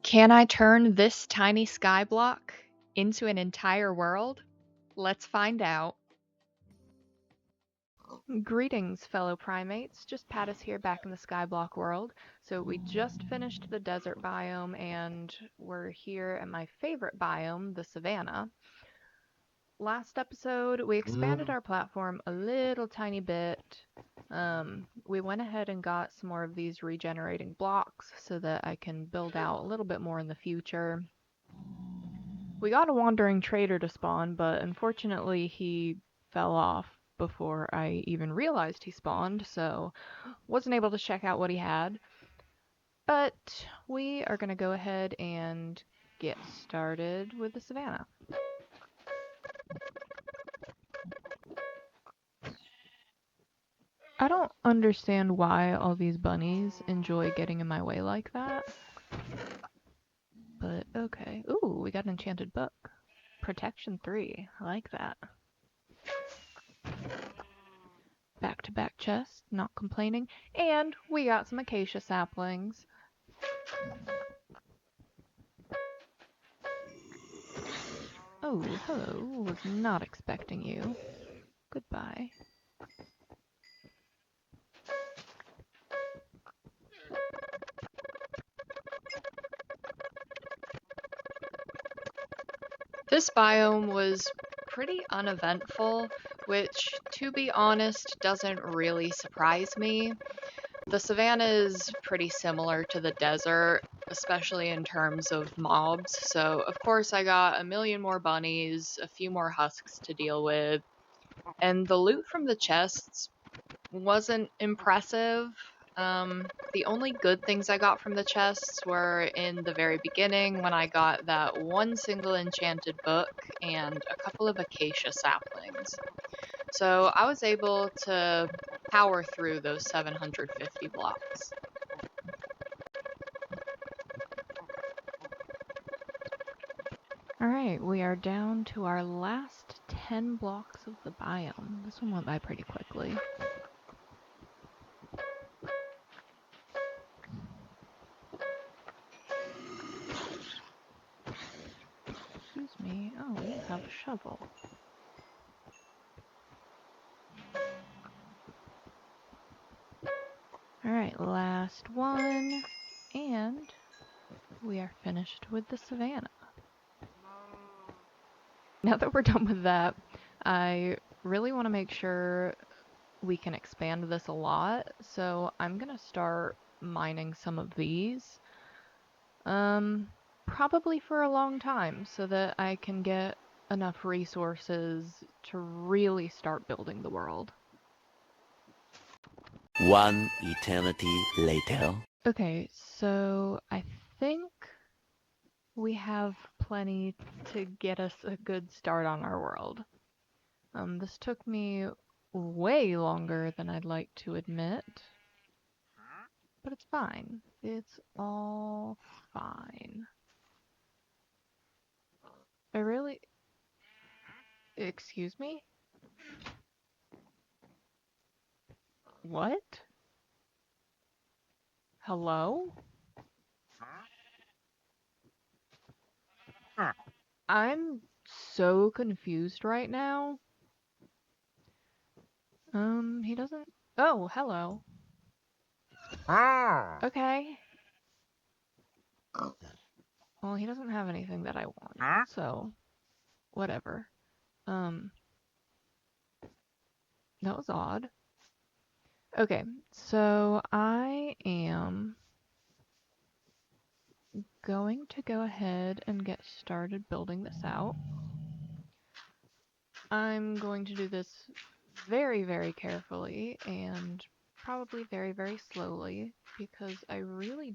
Can I turn this tiny skyblock into an entire world? Let's find out. Greetings, fellow primates. Just Pattis here back in the Skyblock world. So we just finished the desert biome and we're here at my favorite biome, the savanna. Last episode, we expanded our platform a little tiny bit. We went ahead and got some more of these regenerating blocks so that I can build out a little bit more in the future. We got a wandering trader to spawn, but unfortunately he fell off before I even realized he spawned, so wasn't able to check out what he had. But we are going to go ahead and get started with the savannah. I don't understand why all these bunnies enjoy getting in my way like that. But okay. Ooh, we got an enchanted book. Protection 3. I like that. Back-to-back chest, not complaining. And we got some acacia saplings. Oh, hello. Was not expecting you. Goodbye. This biome was pretty uneventful, which, to be honest, doesn't really surprise me. The savanna is pretty similar to the desert, especially in terms of mobs, so of course I got a million more bunnies, a few more husks to deal with, and the loot from the chests wasn't impressive. The only good things I got from the chests were in the very beginning when I got that one single enchanted book and a couple of acacia saplings. So I was able to power through those 750 blocks. Alright, we are down to our last 10 blocks of the biome. This one went by pretty quickly. Excuse me. Oh, you have a shovel. Alright, last one. And we are finished with the savanna. Now that we're done with that, I really want to make sure we can expand this a lot, so I'm gonna start mining some of these. Probably for a long time, so that I can get enough resources to really start building the world. One eternity later. Okay, so I think we have plenty to get us a good start on our world. This took me way longer than I'd like to admit, but it's fine. It's all fine. Excuse me? What? Hello? I'm so confused right now. He doesn't... Oh, hello. Okay. Well, he doesn't have anything that I want, so whatever. That was odd. Okay, so I am going to go ahead and get started building this out. I'm going to do this very, very carefully and probably very, very slowly because I really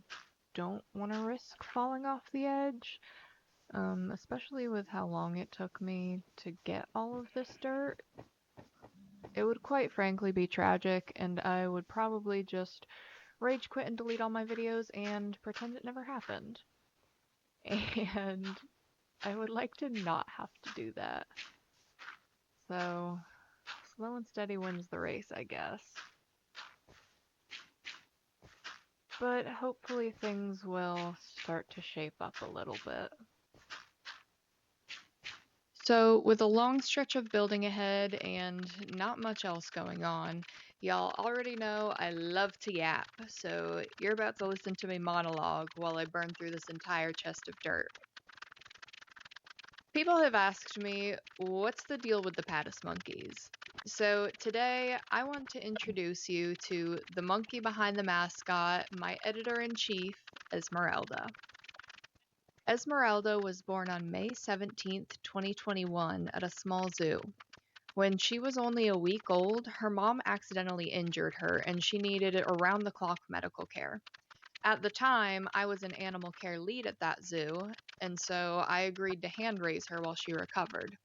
don't want to risk falling off the edge, especially with how long it took me to get all of this dirt. It would quite frankly be tragic, and I would probably just rage quit and delete all my videos and pretend it never happened. And I would like to not have to do that. So, slow and steady wins the race, I guess. But hopefully things will start to shape up a little bit. So, with a long stretch of building ahead and not much else going on, y'all already know I love to yap, so you're about to listen to me monologue while I burn through this entire chest of dirt. People have asked me, what's the deal with the Pattis monkeys? So, today I want to introduce you to the monkey behind the mascot, my editor in chief, Esmeralda. Esmeralda was born on May 17th, 2021, at a small zoo. When she was only a week old, her mom accidentally injured her and she needed around the clock medical care. At the time, I was an animal care lead at that zoo, and so I agreed to hand raise her while she recovered.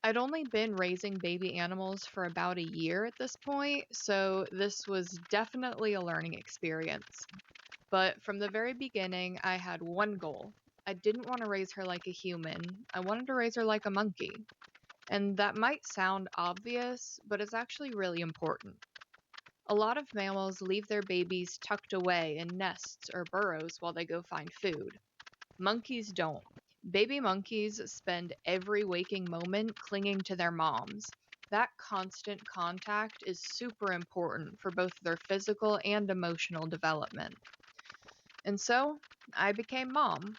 I'd only been raising baby animals for about a year at this point, so this was definitely a learning experience. But from the very beginning, I had one goal. I didn't want to raise her like a human, I wanted to raise her like a monkey. And that might sound obvious, but it's actually really important. A lot of mammals leave their babies tucked away in nests or burrows while they go find food. Monkeys don't. Baby monkeys spend every waking moment clinging to their moms. That constant contact is super important for both their physical and emotional development. And so, I became mom.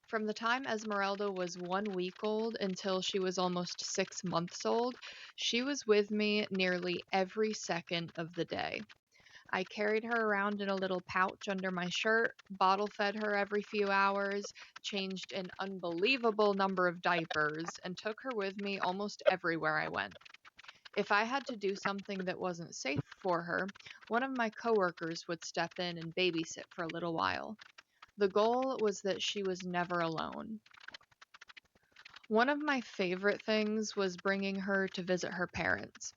From the time Esmeralda was 1 week old until she was almost 6 months old, she was with me nearly every second of the day. I carried her around in a little pouch under my shirt, bottle fed her every few hours, changed an unbelievable number of diapers, and took her with me almost everywhere I went. If I had to do something that wasn't safe for her, one of my coworkers would step in and babysit for a little while. The goal was that she was never alone. One of my favorite things was bringing her to visit her parents.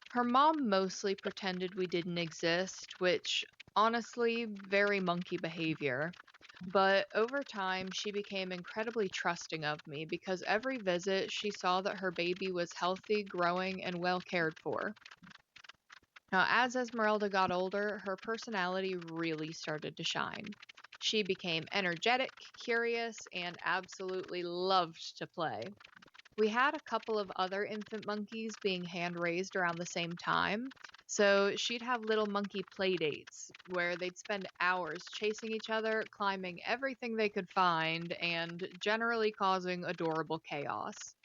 Her mom mostly pretended we didn't exist, which, honestly, very monkey behavior. But over time, she became incredibly trusting of me because every visit she saw that her baby was healthy, growing, and well cared for. Now, as Esmeralda got older, her personality really started to shine. She became energetic, curious, and absolutely loved to play. We had a couple of other infant monkeys being hand raised around the same time, so she'd have little monkey play dates where they'd spend hours chasing each other, climbing everything they could find, and generally causing adorable chaos.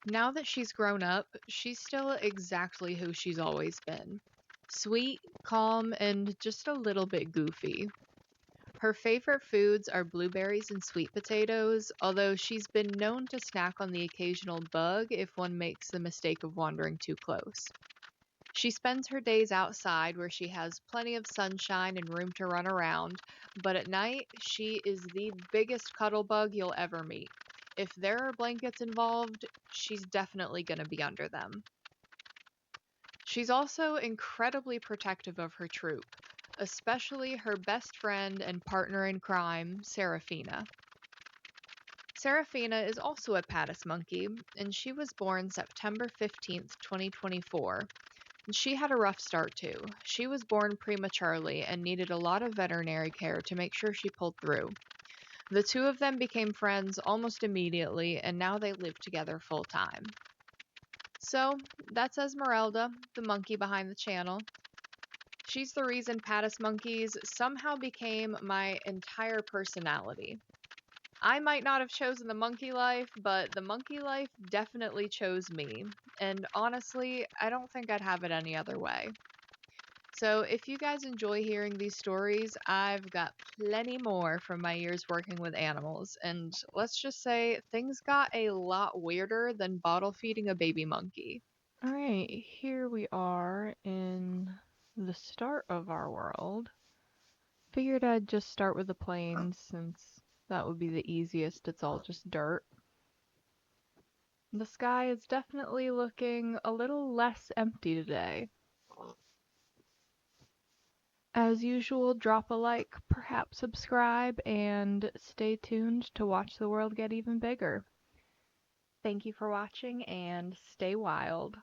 Now that she's grown up, she's still exactly who she's always been. Sweet, calm, and just a little bit goofy. Her favorite foods are blueberries and sweet potatoes, although she's been known to snack on the occasional bug if one makes the mistake of wandering too close. She spends her days outside where she has plenty of sunshine and room to run around, but at night she is the biggest cuddle bug you'll ever meet. If there are blankets involved, she's definitely going to be under them. She's also incredibly protective of her troop, especially her best friend and partner in crime, Serafina. Serafina is also a Pattis monkey, and she was born September 15th, 2024. And she had a rough start too. She was born prematurely and needed a lot of veterinary care to make sure she pulled through. The two of them became friends almost immediately, and now they live together full time. So, that's Esmeralda, the monkey behind the channel. She's the reason Pattis monkeys somehow became my entire personality. I might not have chosen the monkey life, but the monkey life definitely chose me. And honestly, I don't think I'd have it any other way. So if you guys enjoy hearing these stories, I've got plenty more from my years working with animals. And let's just say things got a lot weirder than bottle feeding a baby monkey. All right, here we are in the start of our world. Figured I'd just start with the plains since that would be the easiest. It's all just dirt. The sky is definitely looking a little less empty today. As usual, drop a like, perhaps subscribe, and stay tuned to watch the world get even bigger. Thank you for watching and stay wild.